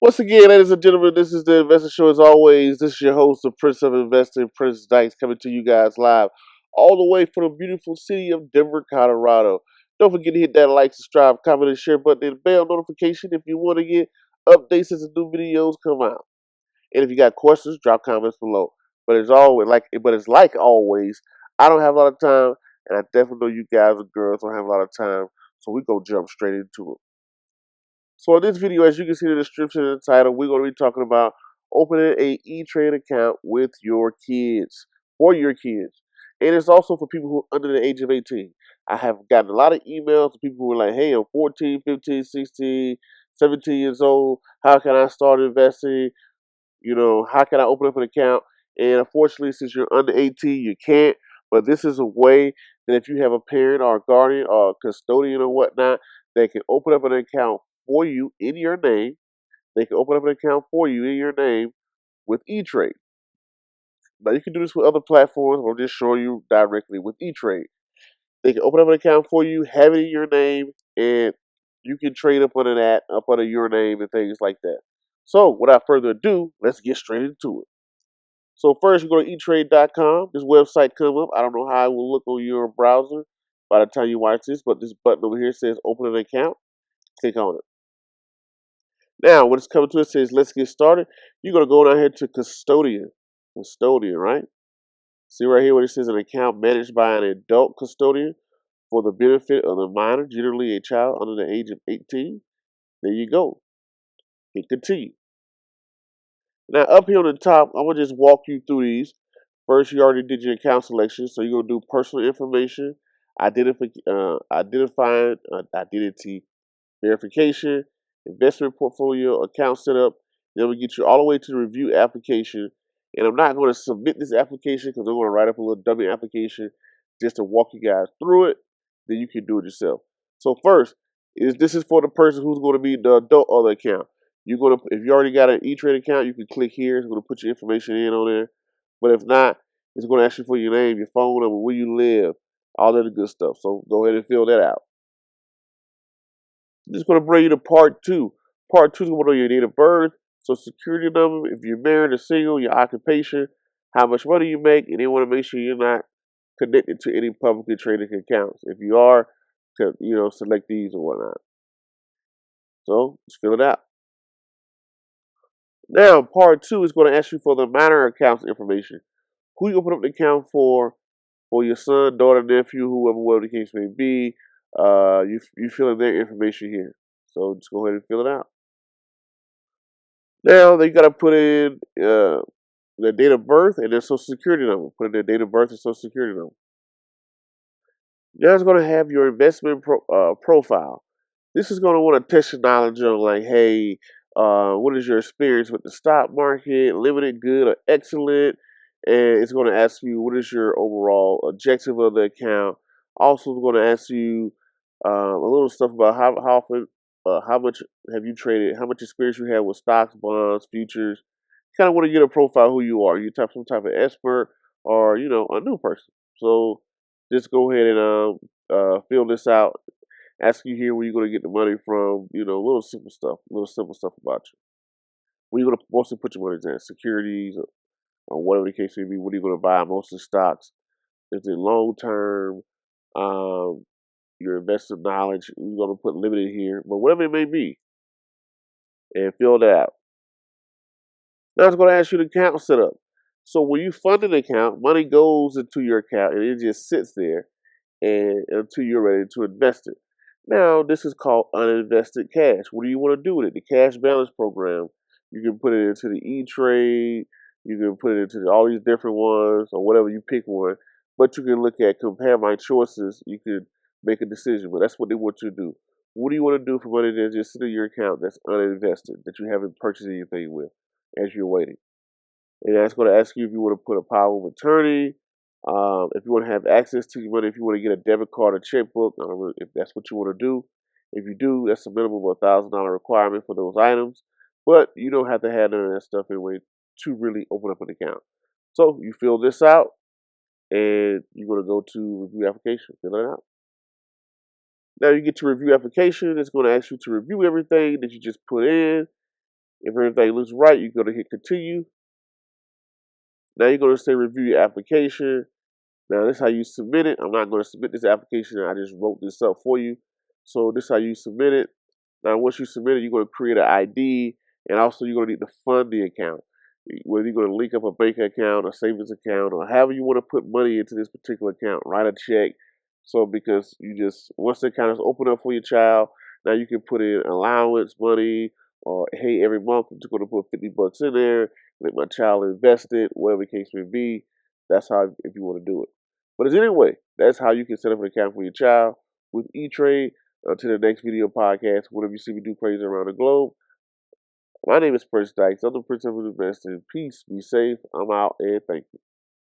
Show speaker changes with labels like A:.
A: Once again, ladies and gentlemen, this is the Investor Show. As always, this is your host, the Prince of Investing, Prince Dykes, coming to you guys live all the way from the beautiful city of Denver, Colorado. Don't forget to hit that like, subscribe, comment, and share button and bell notification if you want to get updates as the new videos come out. And if you got questions, drop comments below. But it's like always, I don't have a lot of time, and I definitely know you guys and girls don't have a lot of time, so we gonna jump straight into it. So in this video, as you can see in the description and the title, we're going to be talking about opening a E-Trade account with your kids, for your kids. And it's also for people who are under the age of 18. I have gotten a lot of emails from people who are like, hey, I'm 14, 15, 16, 17 years old. How can I start investing? How can I open up an account? And unfortunately, since you're under 18, you can't. But this is a way that if you have a parent or a guardian or a custodian or whatnot, they can open up an account for you in your name. They can open up an account for you in your name with E-Trade. Now you can do this with other platforms. I'm just showing you directly with E-Trade. They can open up an account for you, have it in your name, and you can trade up under that, up under your name and things like that. So without further ado, let's get straight into it. So first, you go to etrade.com. This website comes up. I don't know how it will look on your browser by the time you watch this, but this button over here says open an account. Click on it. Now, when it's coming to it, says let's get started. You're going to go down here to custodian. Custodian, right? See right here where it says an account managed by an adult custodian for the benefit of the minor, generally a child under the age of 18. There you go. Hit continue. Now, up here on the top, I'm going to just walk you through these. First, you already did your account selection, so you're going to do personal information, identifying identity verification, investment portfolio, account setup. Then we get you all the way to the review application. And I'm not going to submit this application because I'm going to write up a little dummy application just to walk you guys through it. Then you can do it yourself. So first, this is for the person who's going to be the adult of the account. If you already got an E-Trade account, you can click here. It's going to put your information in on there. But if not, it's going to ask you for your name, your phone number, where you live, all that good stuff. So go ahead and fill that out. This is going to bring you to part two. Part two is going to know your date of birth, social security number, if you're married or single, your occupation, how much money you make, and they want to make sure you're not connected to any publicly traded accounts. If you are, select these or whatnot. So just fill it out. Now, part two is going to ask you for the minor accounts information. Who you open up the account for your son, daughter, nephew, whoever the case may be. You fill in their information here. So just go ahead and fill it out. Now they got to put in their date of birth and their social security number. Put in their date of birth and social security number. Now it's going to have your investment profile. This is going to want to test your knowledge on like, hey, what is your experience with the stock market, limited, good, or excellent? And it's going to ask you what is your overall objective of the account. Also, it's going to ask you a little stuff about how often, how much have you traded, how much experience you have with stocks, bonds, futures. Kind of want to get a profile who you are. You some type of expert or a new person. So just go ahead and fill this out. Ask you here where you're going to get the money from. Little simple stuff about you. Where you're going to mostly put your money in, securities or whatever the case may be. What are you going to buy? Mostly stocks. Is it long term? Your investment knowledge. You're going to put limited here, but whatever it may be, and fill that out. Now it's going to ask you the account setup. So when you fund an account, money goes into your account and it just sits there and until you're ready to invest it. Now this is called uninvested cash. What do you want to do with it? The cash balance program. You can put it into the E-Trade. You can put it into all these different ones or whatever you pick one. But you can look at compare my choices. You can make a decision. But that's what they want you to do. What do you want to do for money that's just sitting in your account that's uninvested, that you haven't purchased anything with as you're waiting? And that's going to ask you if you want to put a power of attorney, if you want to have access to your money, if you want to get a debit card or checkbook. I don't know if that's what you want to do. If you do, that's a minimum of $1,000 requirement for those items. But you don't have to have none of that stuff anyway to really open up an account. So you fill this out, and you're going to go to review application. Fill it out. Now you get to review application. It's going to ask you to review everything that you just put in. If everything looks right, you're going to hit continue. Now you're going to say review your application. Now this is how you submit it. I'm not going to submit this application. I just wrote this up for you. So this is how you submit it. Now once you submit it, you're going to create an ID, and also you're going to need to fund the account. Whether you're going to link up a bank account, a savings account, or however you want to put money into this particular account, write a check. So because you just, once the account is open up for your child, now you can put in allowance money, or hey, every month I'm just going to put $50 in there, let my child invest it, whatever the case may be. That's how, if you want to do it. But as anyway, that's how you can set up an account for your child with Etrade. Until the next video podcast, whatever you see me do crazy around the globe. My name is Prince Dykes. I'm the Prince of Investing. Peace, be safe. I'm out, and thank you.